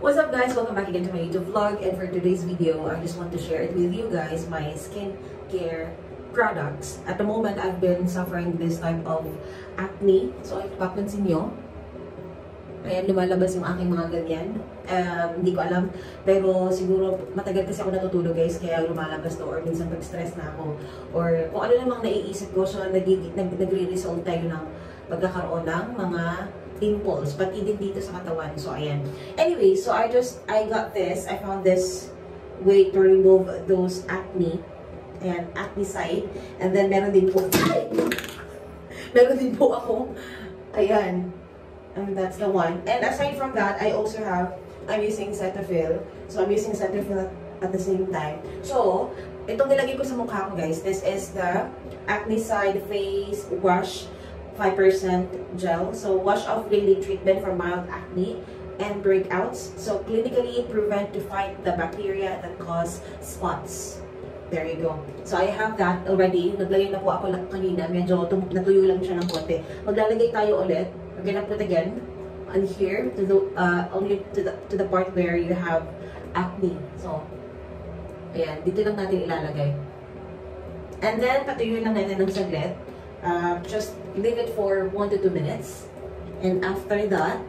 What's up guys? Welcome back again to my YouTube vlog, and for today's video, I just want to share it with you guys my skincare products. At the moment, I've been suffering this type of acne. So, papansin nyo, ayan, lumalabas yung aking mga ganyan. Hindi ko alam, pero siguro matagal kasi ako natutulog guys, kaya lumalabas to, or minsan pag-stress na ako, or kung ano namang naiisip ko, so nagre-result tayo ng pagkakaroon ng mga pimples, pati din dito sa katawan. So, ayan. Anyway, so I got this. I found this way to remove those acne. Ayan, acne side. And then, meron din po, meron din po ako. Ayan. And that's the one. And aside from that, I also have, I'm using Cetaphil. So, I'm using Cetaphil at the same time. So, itong nilagay ko sa mukha ko, guys. This is the Acne Side Face Wash 5% gel. So, wash off daily treatment for mild acne and breakouts. So, clinically prevent to fight the bacteria that cause spots. There you go. So, I have that already. Naglagay na po ako lang kanina. Medyo natuyo lang siya ng konti. Maglalagay tayo ulit. We're gonna put again on here to the, only to the part where you have acne. So, ayan. Dito lang natin ilalagay. And then, patuyuin lang natin ng saglit. Just leave it for 1 to 2 minutes, and after that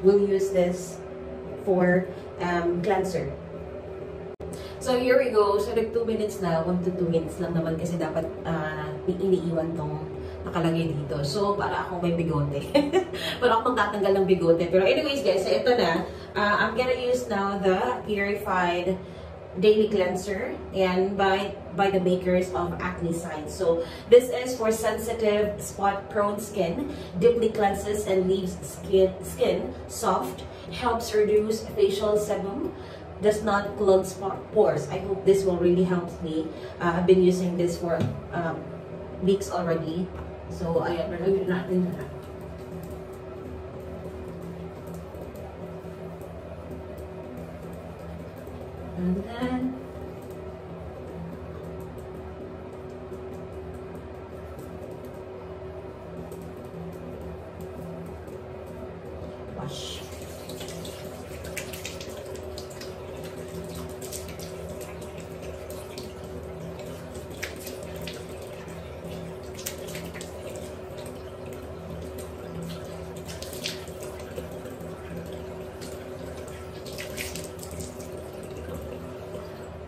we'll use this for cleanser. So here we go. So like 2 minutes na, 1 to 2 minutes lang naman kasi dapat iniiwan tong nakalagay dito. So para akong may bigote. Para akong magtatanggal ng bigote. Pero anyways guys, so ito na. I'm gonna use now the Purified Daily Cleanser, and by the makers of Acne Side. So this is for sensitive, spot-prone skin. Deeply cleanses and leaves skin soft. Helps reduce facial sebum. Does not clog pores. I hope this will really help me. I've been using this for weeks already. So ayan, nalagyan natin na. And then wash.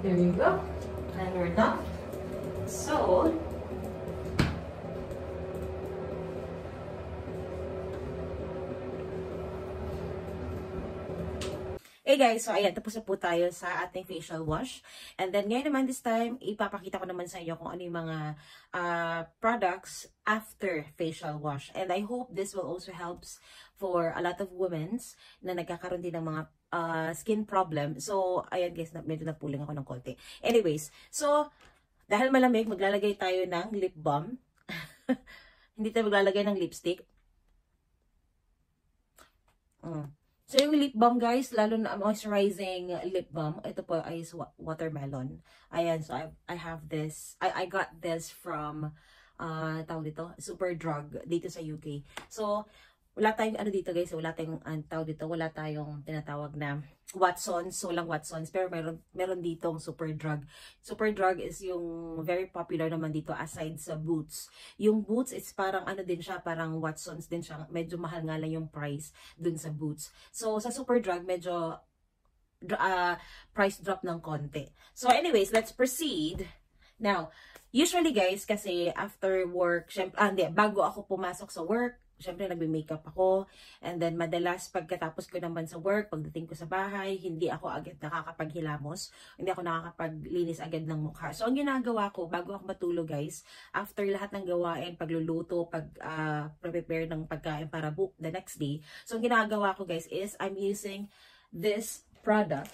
There you go. And we're done. So, hey guys, so ayan, tapos na po tayo sa ating facial wash. And then ngayon naman this time, ipapakita ko naman sa inyo kung ano yung mga products after facial wash. And I hope this will also helps for a lot of women na nagkakaroon din ng mga skin problem. So, ayan guys, medyo napuling ako ng konti. Anyways, so, dahil malamig, maglalagay tayo ng lip balm. Hindi tayo maglalagay ng lipstick. So, yung lip balm guys, lalo na moisturizing lip balm, ito po ay watermelon. Ayan, so I have this, I got this from, tawag dito, Superdrug, dito sa UK. So, wala tayong ano dito guys, wala tayong tawag dito, wala tayong tinatawag na Watsons, so lang Watsons, pero meron ditong Superdrug. Superdrug is yung very popular naman dito aside sa Boots. Yung Boots is parang ano din siya, parang Watsons din siya, medyo mahal nga lang yung price dun sa Boots. So sa Superdrug medyo price drop ng konti. So anyways, let's proceed. Now, usually guys, kasi after work, syempre, bago ako pumasok sa work, syempre nagbe-makeup ako, and then madalas pagkatapos ko naman sa work, pagdating ko sa bahay, hindi ako agad nakakapaghilamos, hindi ako nakakapaglinis agad ng mukha. So ang ginagawa ko bago ako matulog guys, after lahat ng gawain, pagluluto, prepare ng pagkain para the next day, so ang ginagawa ko guys is I'm using this product.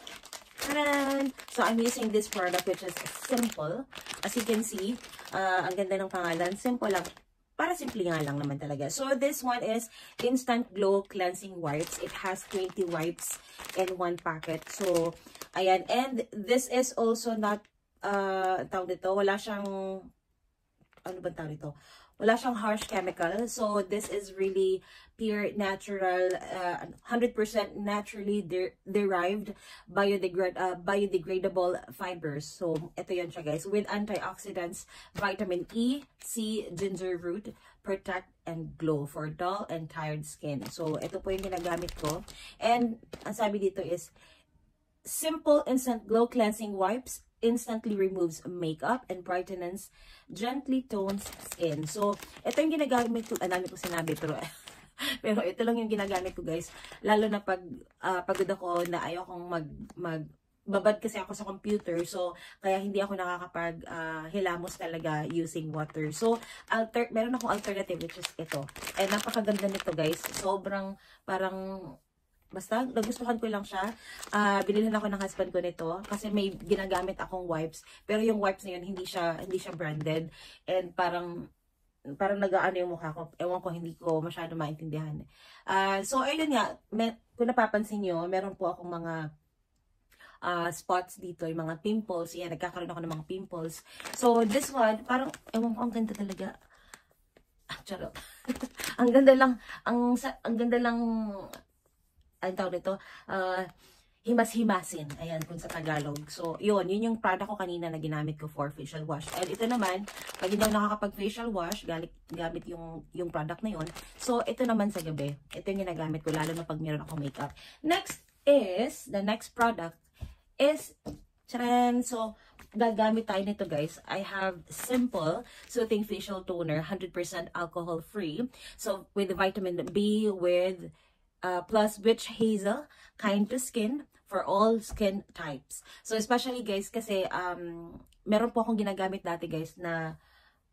And so I'm using this product which is simple. As you can see, ang ganda ng pangalan, simple lang. Para simple nga lang naman talaga. So, this one is Instant Glow Cleansing Wipes. It has 20 wipes in one packet. So, ayan. And this is also not, tawag dito, wala siyang, ano ba tawag dito? wala siyang harsh chemical. So, this is really pure natural, 100% naturally derived biodegradable fibers. So, ito yan siya guys. With antioxidants, vitamin E, C, ginger root, protect and glow for dull and tired skin. So, ito po yung ginagamit ko. And, ang sabi dito is, simple instant glow cleansing wipes instantly removes makeup and brightens, gently tones skin. So, ito yung ginagamit ko, dami ko sinabi, pero ito lang yung ginagamit ko guys. Lalo na pag pagod ako na ayokong babad kasi ako sa computer. So, kaya hindi ako nakakapag hilamos talaga using water. So, meron akong alternative which is ito. And napakaganda nito guys. Sobrang parang basta, nagustuhan ko lang siya. Binilhan ako ng husband ko nito kasi may ginagamit akong wipes. Pero yung wipes na yun, hindi siya branded. And parang nag-aano yung mukha ko. Ewan ko, hindi ko masyado maintindihan. So, ayun nga, kung napapansin nyo, meron po akong mga spots dito, yung mga pimples. Yan, nagkakaroon ako ng mga pimples. So, this one, parang, ewan ko, ang ganda talaga. Charot. ang ganda lang, ang ganda lang, ang tawag nito, himas-himasin. Ayan, kung sa Tagalog. So, yun yung product ko kanina na ginamit ko for facial wash. And ito naman, pag hindi ako nakakapag-facial wash, gamit yung product na yun. So, ito naman sa gabi. Ito yung ginagamit ko, lalo na pag meron akong makeup. Next is, the next product is, charan! So, gagamit tayo nito guys. I have Simple Soothing Facial Toner, 100% alcohol-free. So, with vitamin B, with plus witch hazel, kind to skin for all skin types. So, especially guys, kasi meron po akong ginagamit dati guys na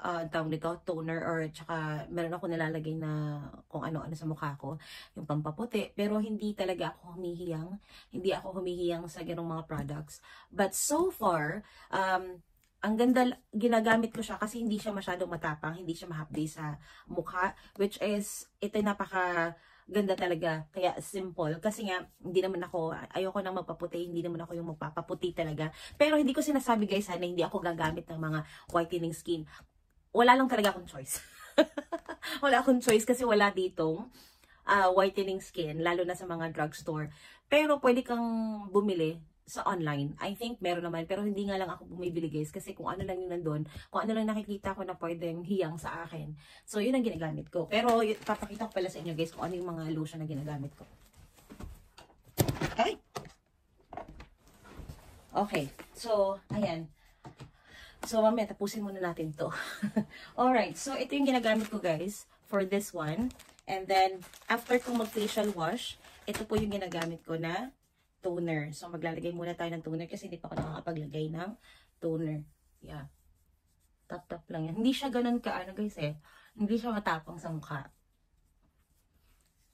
tawag nito, toner or tsaka meron ako nilalagay na kung ano-ano sa mukha ko, yung pampaputi. Pero hindi talaga ako humihiyang. Hindi ako humihiyang sa ganong mga products. But so far, ang ganda, ginagamit ko siya kasi hindi siya masyadong matapang, hindi siya mahapdi sa mukha, which is, ito napaka-ganda talaga, kaya simple. Kasi nga, hindi naman ako, ayoko nang magpaputi, hindi naman ako yung magpapaputi talaga. Pero hindi ko sinasabi guys, na hindi ako gagamit ng mga whitening skin. Wala lang talaga akong choice. Wala akong choice kasi wala ditong whitening skin, lalo na sa mga drugstore. Pero pwede kang bumili sa online. I think meron naman, pero hindi nga lang ako bumibili guys kasi kung ano lang yung nandun, kung ano lang nakikita ko na pwedeng hiyang sa akin. So, yun ang ginagamit ko. Pero, papakita ko pala sa inyo guys kung ano yung mga lotion na ginagamit ko. Okay? Okay. So, ayan. So, mamaya, tapusin muna natin to. Alright. So, ito yung ginagamit ko guys for this one. And then, after kong mag-facial wash, ito po yung ginagamit ko na toner. So, maglalagay muna tayo ng toner kasi hindi pa ako nakakapaglagay ng toner. Yeah. Tap-tap lang yan. Hindi siya ganun ka, guys Hindi siya matapang sa mukha.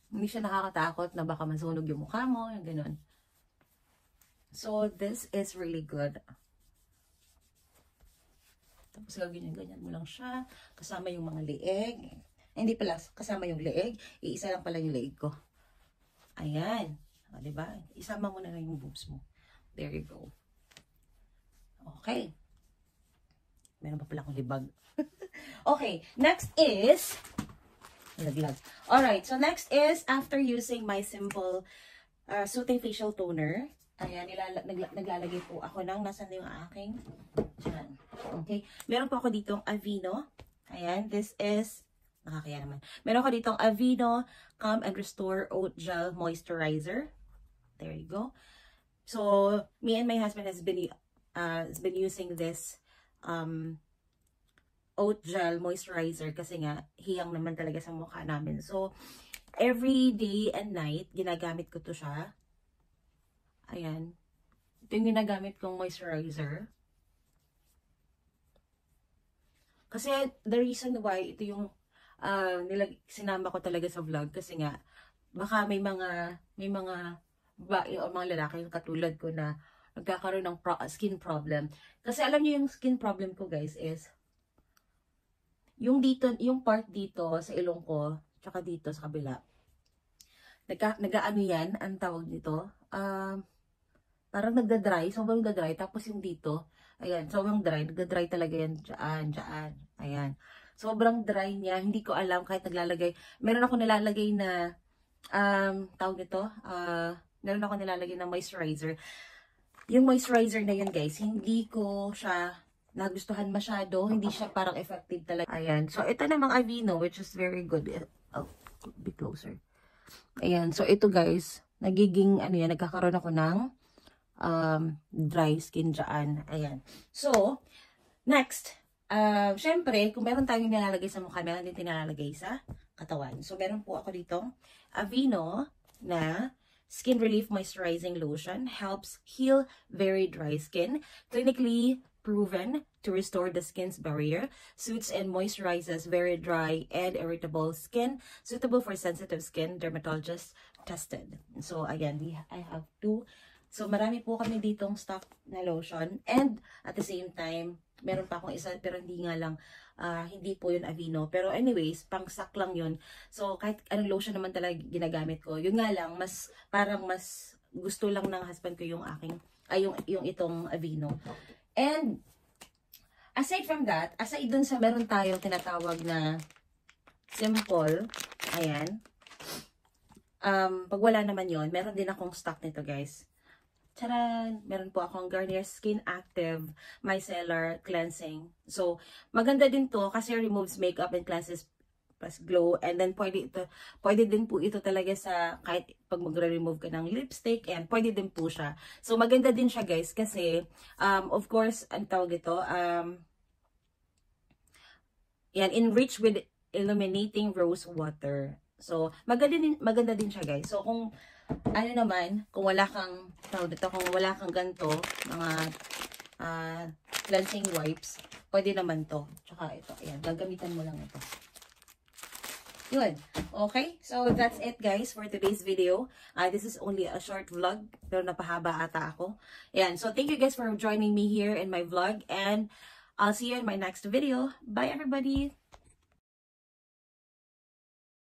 Hindi siya nakakatakot na baka masunog yung mukha mo, yung ganun. So, this is really good. Tapos, ganyan-ganyan mo lang siya. Kasama yung mga leeg. Hindi pala, kasama yung leeg. Iisa lang pala yung leeg ko. Ayan. O, diba? Isama mo na lang yung boobs mo. There you go. Okay. Meron pa pala akong libag. Okay. Next is, laglag. Alright. So, next is, after using my Simple Soothing Facial Toner, ayan, naglalagay po ako ng, nasan na yung aking, dyan. Okay. Meron po ako ditong Aveeno. Ayan. This is, nakakaya naman. Meron ako ditong Aveeno Calm and Restore Oat Gel Moisturizer. There you go. So, me and my husband has been using this oat gel moisturizer kasi nga hiyang naman talaga sa mukha namin. So, every day and night ginagamit ko to siya. Ayan. Ito yung ginagamit kong moisturizer. Kasi the reason why ito yung sinama ko talaga sa vlog kasi nga baka may mga babae o mga lalaki yung katulad ko na nagkakaroon ng skin problem. Kasi alam niyo yung skin problem ko guys is yung dito, yung part dito sa ilong ko, tsaka dito sa kabila. Nag-aano yan, ang tawag nito, parang nagda-dry, sobrang nagda-dry, tapos yung dito, ayan, sobrang dry, nagda-dry talaga yan, dyan, ayan. Sobrang dry niya. Hindi ko alam kahit naglalagay. Meron ako nilalagay na, tawag nito, meron ako nilalagay na moisturizer. Yung moisturizer na yun guys, hindi ko siya nagustuhan masyado. Hindi siya parang effective talaga. Ayan. So, ito namang Aveeno, which is very good. Oh, be closer. Ayan. So, ito guys, nagiging, ano yan, nagkakaroon ako ng dry skin dyan. Ayan. So, next, syempre, kung meron tayong nilalagay sa mukha, meron din nilalagay sa katawan. So, meron po ako dito, Aveeno na Skin Relief Moisturizing Lotion. Helps heal very dry skin. Clinically proven to restore the skin's barrier. Suits and moisturizes very dry and irritable skin. Suitable for sensitive skin. Dermatologist tested. So, again, I have two. So, marami po kami ditong stock na lotion. And, at the same time, meron pa akong isa, pero hindi nga lang, hindi po yun Aveeno. Pero anyways, pang stock lang yun. So, kahit anong lotion naman talaga ginagamit ko. Yun nga lang, parang mas gusto lang ng husband ko yung aking, yung itong Aveeno. And, aside from that, aside dun sa meron tayong tinatawag na simple, ayan, pag wala naman yun, meron din akong stock nito guys. Charan! Meron po akong Garnier Skin Active Micellar Cleansing. So, maganda din to kasi removes makeup and cleanses plus glow. And then, pwede din po ito talaga sa kahit pag magre-remove ka ng lipstick. And pwede din po siya. So, maganda din siya guys kasi, of course, ang tawag ito, yan, enriched with illuminating rose water. So, maganda din siya guys. So, kung ano naman, kung wala kang ganito, mga cleansing wipes, pwede naman to. Tsaka ito, ayan, gagamitan mo lang ito. Yun. Okay? So, that's it guys for today's video. This is only a short vlog, pero napahaba ata ako. Ayan. So, thank you guys for joining me here in my vlog, and I'll see you in my next video. Bye everybody!